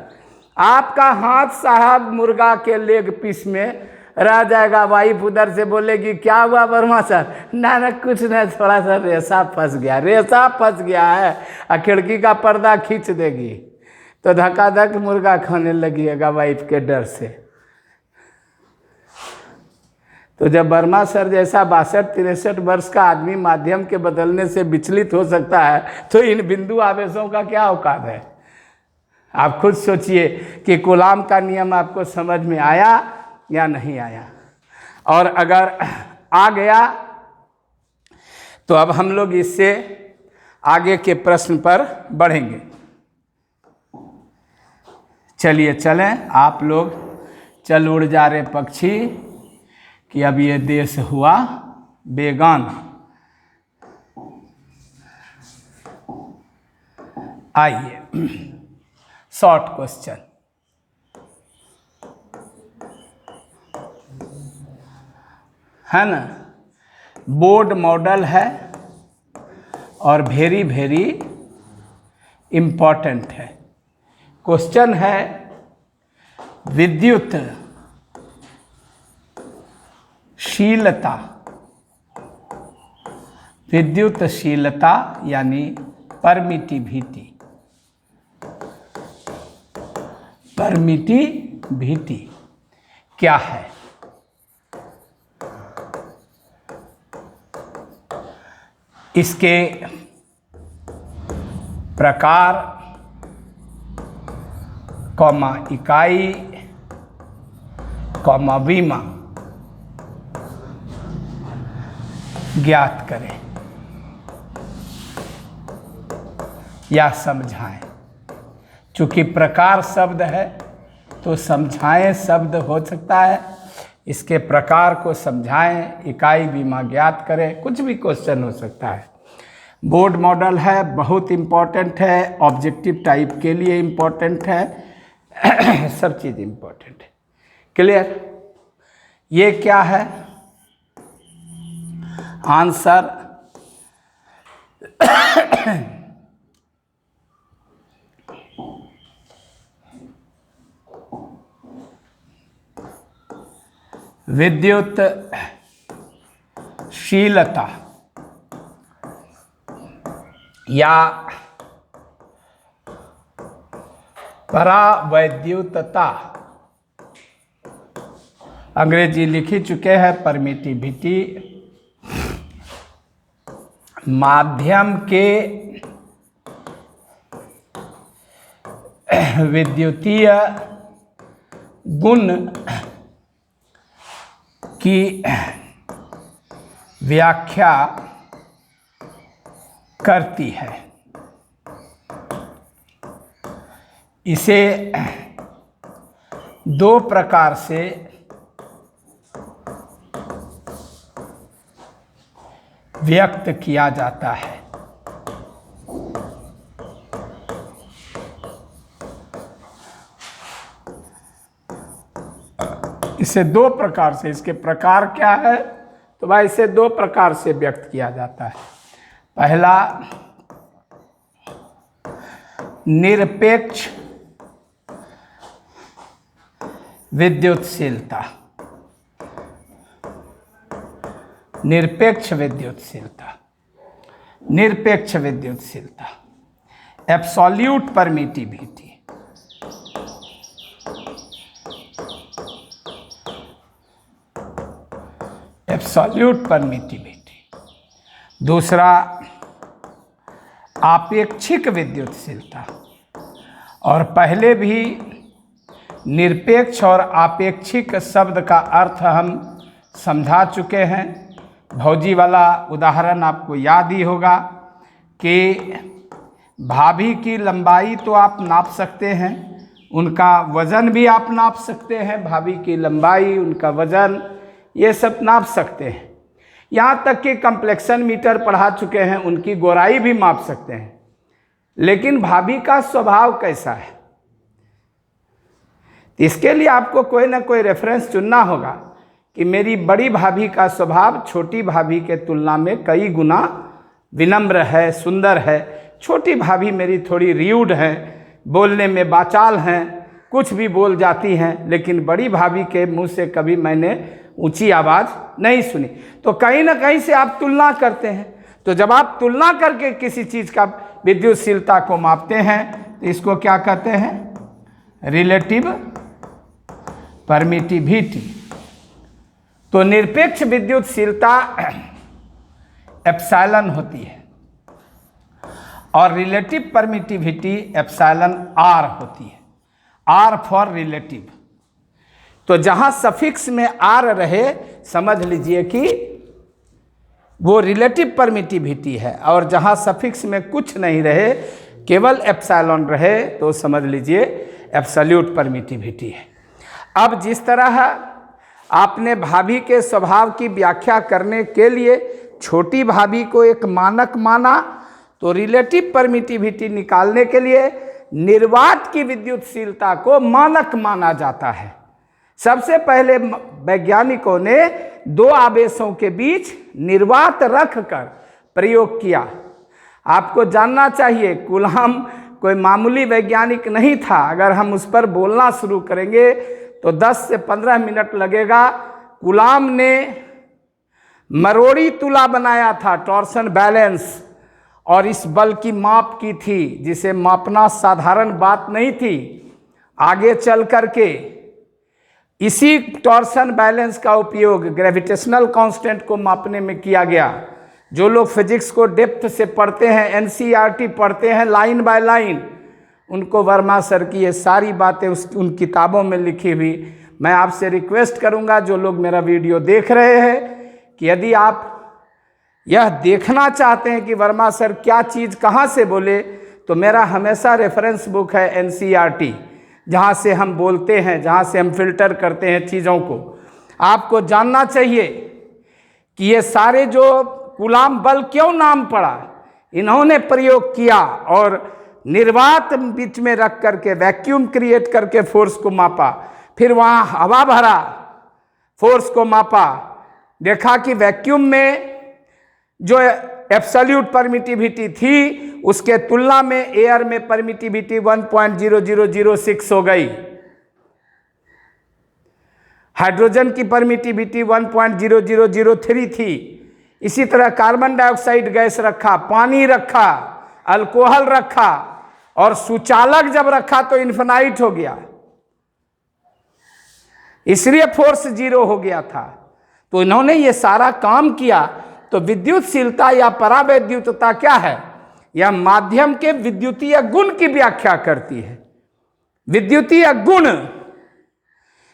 आपका हाथ साहब मुर्गा के लेग पीस में रह जाएगा, वाइफ उधर से बोलेगी क्या हुआ वर्मा सर? ना कुछ नहीं, थोड़ा सा रेसा फंस गया, रेसा फंस गया है, और खिड़की का पर्दा खींच देगी तो धक्का-धक मुर्गा खाने लगिएगा वाइफ के डर से। तो जब वर्मा सर जैसा 62-63 वर्ष का आदमी माध्यम के बदलने से विचलित हो सकता है तो इन बिंदु आवेशों का क्या औकात है? आप खुद सोचिए कि कूलाम का नियम आपको समझ में आया या नहीं आया। और अगर आ गया तो अब हम लोग इससे आगे के प्रश्न पर बढ़ेंगे। चलिए चलें, आप लोग चल उड़ जा रहे पक्षी कि अब ये देश हुआ बेगाना। आइए शॉर्ट क्वेश्चन है ना, बोर्ड मॉडल है और वेरी वेरी इम्पॉर्टेंट है। क्वेश्चन है विद्युत शीलता, विद्युतशीलता यानी परमिटिविटी, परमिटिविटी क्या है? इसके प्रकार, कॉमा इकाई, कॉमा विमा ज्ञात करें या समझाएं। चूंकि प्रकार शब्द है तो समझाएं शब्द हो सकता है, इसके प्रकार को समझाएं, इकाई विमा ज्ञात करें, कुछ भी क्वेश्चन हो सकता है। बोर्ड मॉडल है, बहुत इम्पोर्टेंट है, ऑब्जेक्टिव टाइप के लिए इम्पोर्टेंट है, सब चीज़ इम्पोर्टेंट है। क्लियर? ये क्या है? आंसर विद्युत शीलता या परावैद्युतता, अंग्रेजी लिख ही चुके हैं, परमिटिविटी, माध्यम के विद्युतीय गुण की व्याख्या करती है। इसे दो प्रकार से व्यक्त किया जाता है। इसे दो प्रकार से, इसके प्रकार क्या है? तो भाई इसे दो प्रकार से व्यक्त किया जाता है। पहला निरपेक्ष विद्युतशीलता, निरपेक्ष विद्युतशीलता, निरपेक्ष विद्युतशीलता, एब्सोल्यूट परमिटिविटी, एब्सोल्यूट परमिटिविटी। दूसरा आपेक्षिक विद्युतशीलता, और पहले भी निरपेक्ष और आपेक्षिक शब्द का अर्थ हम समझा चुके हैं। भौजी वाला उदाहरण आपको याद ही होगा कि भाभी की लंबाई तो आप नाप सकते हैं, उनका वज़न भी आप नाप सकते हैं। भाभी की लंबाई, उनका वज़न, ये सब नाप सकते हैं। यहाँ तक कि कम्प्लेक्शन मीटर पढ़ा चुके हैं, उनकी गोराई भी माप सकते हैं। लेकिन भाभी का स्वभाव कैसा है, इसके लिए आपको कोई ना कोई रेफरेंस चुनना होगा कि मेरी बड़ी भाभी का स्वभाव छोटी भाभी के तुलना में कई गुना विनम्र है, सुंदर है। छोटी भाभी मेरी थोड़ी र्यूड है, बोलने में बाचाल हैं, कुछ भी बोल जाती हैं, लेकिन बड़ी भाभी के मुंह से कभी मैंने ऊंची आवाज़ नहीं सुनी। तो कहीं ना कहीं से आप तुलना करते हैं। तो जब आप तुलना करके किसी चीज़ का विद्युतशीलता को मापते हैं तो इसको क्या कहते हैं? Relative permittivity. तो निरपेक्ष विद्युतशीलता एप्सिलॉन होती है और रिलेटिव परमिटिविटी एप्सिलॉन आर होती है। R for relative. तो जहां सफिक्स में आर रहे समझ लीजिए कि वो रिलेटिव परमिटिविटी है, और जहां सफिक्स में कुछ नहीं रहे, केवल एप्सिलॉन रहे, तो समझ लीजिए एब्सोल्यूट परमिटिविटी है। अब जिस तरह आपने भाभी के स्वभाव की व्याख्या करने के लिए छोटी भाभी को एक मानक माना, तो रिलेटिव परमिटिविटी निकालने के लिए निर्वात की विद्युतशीलता को मानक माना जाता है। सबसे पहले वैज्ञानिकों ने दो आवेशों के बीच निर्वात रखकर प्रयोग किया। आपको जानना चाहिए, कूलाम कोई मामूली वैज्ञानिक नहीं था। अगर हम उस पर बोलना शुरू करेंगे तो 10 से 15 मिनट लगेगा। कूलाम ने मरोड़ी तुला बनाया था, टॉर्सन बैलेंस, और इस बल की माप की थी, जिसे मापना साधारण बात नहीं थी। आगे चल करके इसी टॉर्सन बैलेंस का उपयोग ग्रेविटेशनल कांस्टेंट को मापने में किया गया। जो लोग फिजिक्स को डेप्थ से पढ़ते हैं, एनसीईआरटी पढ़ते हैं लाइन बाय लाइन, उनको वर्मा सर की ये सारी बातें उन किताबों में लिखी हुई। मैं आपसे रिक्वेस्ट करूंगा, जो लोग मेरा वीडियो देख रहे हैं, कि यदि आप यह देखना चाहते हैं कि वर्मा सर क्या चीज़ कहाँ से बोले, तो मेरा हमेशा रेफरेंस बुक है एनसीईआरटी, जहाँ से हम बोलते हैं, जहाँ से हम फिल्टर करते हैं चीज़ों को। आपको जानना चाहिए कि ये सारे जो कूलाम बल क्यों नाम पड़ा, इन्होंने प्रयोग किया और निर्वात बीच में रख करके वैक्यूम क्रिएट करके फोर्स को मापा, फिर वहाँ हवा भरा, फोर्स को मापा, देखा कि वैक्यूम में जो एब्सोल्यूट परमिटिविटी थी उसके तुलना में एयर में परमिटिविटी 1.0006 हो गई। हाइड्रोजन की परमिटिविटी 1.0003 थी। इसी तरह कार्बन डाइऑक्साइड गैस रखा, पानी रखा, अल्कोहल रखा, और सुचालक जब रखा तो इन्फिनाइट हो गया, इसलिए फोर्स 0 हो गया था। तो इन्होंने ये सारा काम किया। तो विद्युतशीलता या परावैद्युतता क्या है? यह माध्यम के विद्युतीय गुण की व्याख्या करती है। विद्युतीय गुण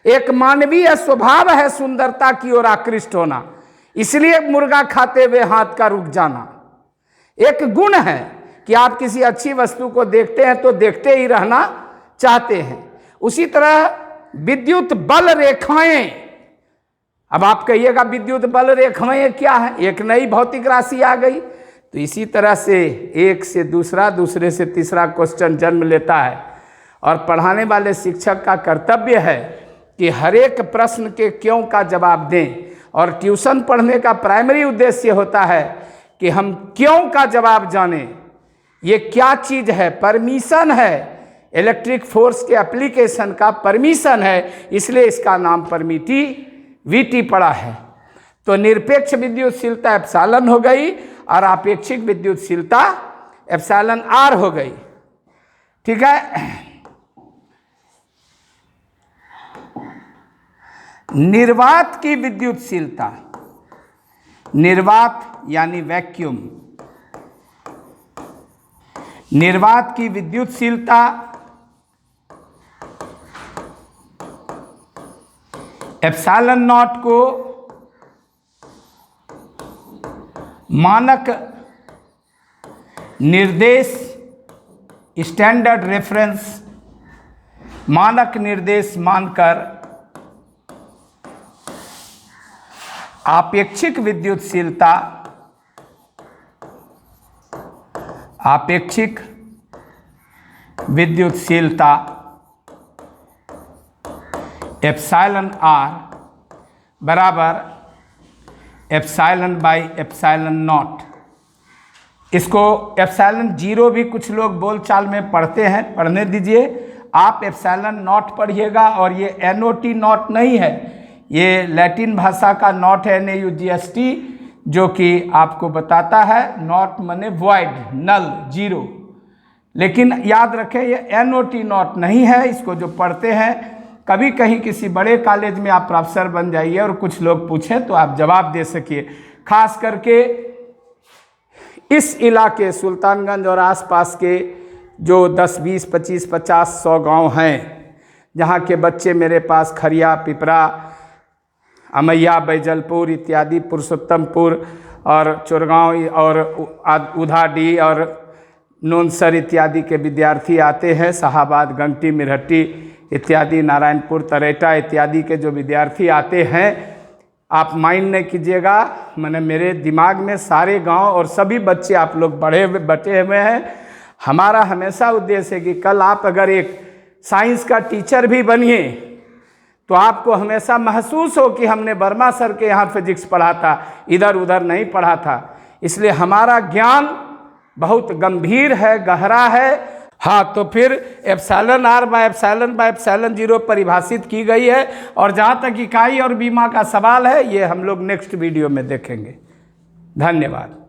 एक मानवीय स्वभाव है, सुंदरता की ओर आकृष्ट होना, इसलिए मुर्गा खाते हुए हाथ का रुक जाना एक गुण है कि आप किसी अच्छी वस्तु को देखते हैं तो देखते ही रहना चाहते हैं। उसी तरह विद्युत बल रेखाएं, अब आप कहिएगा विद्युत बल रेखाएं क्या है? एक नई भौतिक राशि आ गई। तो इसी तरह से एक से दूसरा, दूसरे से तीसरा क्वेश्चन जन्म लेता है, और पढ़ाने वाले शिक्षक का कर्तव्य है कि हर एक प्रश्न के क्यों का जवाब दें। और ट्यूशन पढ़ने का प्राइमरी उद्देश्य होता है कि हम क्यों का जवाब जानें। ये क्या चीज़ है? परमिशन है, इलेक्ट्रिक फोर्स के एप्लीकेशन का परमिशन है, इसलिए इसका नाम परमिटिविटी पड़ा है। तो निरपेक्ष विद्युतशीलता एप्सिलॉन हो गई और आपेक्षिक विद्युतशीलता एप्सिलॉन आर हो गई। ठीक है। निर्वात की विद्युतशीलता, निर्वात यानी वैक्यूम, निर्वात की विद्युतशीलता एप्सिलॉन नॉट को मानक निर्देश स्टैंडर्ड रेफरेंस मानक निर्देश मानकर आपेक्षिक विद्युतशीलता एप्सिलॉन आर बराबर एप्सिलॉन बाई एप्सिलॉन नॉट। इसको एप्सिलॉन जीरो भी कुछ लोग बोलचाल में पढ़ते हैं, पढ़ने दीजिए। आप एप्सिलॉन नॉट पढ़िएगा। और ये NOT नॉट नहीं है, ये लैटिन भाषा का नॉट है, NAUGST, जो कि आपको बताता है नॉट माने वॉइड, नल, जीरो। लेकिन याद रखें ये NOT नॉट नहीं है। इसको जो पढ़ते हैं, कभी कहीं किसी बड़े कॉलेज में आप प्रोफेसर बन जाइए और कुछ लोग पूछें तो आप जवाब दे सकिए। खास करके इस इलाके सुल्तानगंज और आसपास के जो 10, 20, 25, 50, 100 गांव हैं, जहां के बच्चे मेरे पास खरिया, पिपरा, अमैया, बैजलपुर इत्यादि, पुरुषोत्तमपुर और चोरगांव और उधाडी और नोनसर इत्यादि के विद्यार्थी आते हैं। शाहाबाद, गंगटी, मिरहट्टी इत्यादि, नारायणपुर, तरेटा इत्यादि के जो विद्यार्थी आते हैं, आप माइंड नहीं कीजिएगा, मैंने मेरे दिमाग में सारे गांव और सभी बच्चे आप लोग बटे हुए हैं। हमारा हमेशा उद्देश्य है कि कल आप अगर एक साइंस का टीचर भी बनिए तो आपको हमेशा महसूस हो कि हमने वर्मा सर के यहाँ फिजिक्स पढ़ा था, इधर उधर नहीं पढ़ा था। इसलिए हमारा ज्ञान बहुत गंभीर है, गहरा है। हाँ, तो फिर epsilon r by epsilon zero परिभाषित की गई है। और जहाँ तक इकाई और बीमा का सवाल है, ये हम लोग नेक्स्ट वीडियो में देखेंगे। धन्यवाद।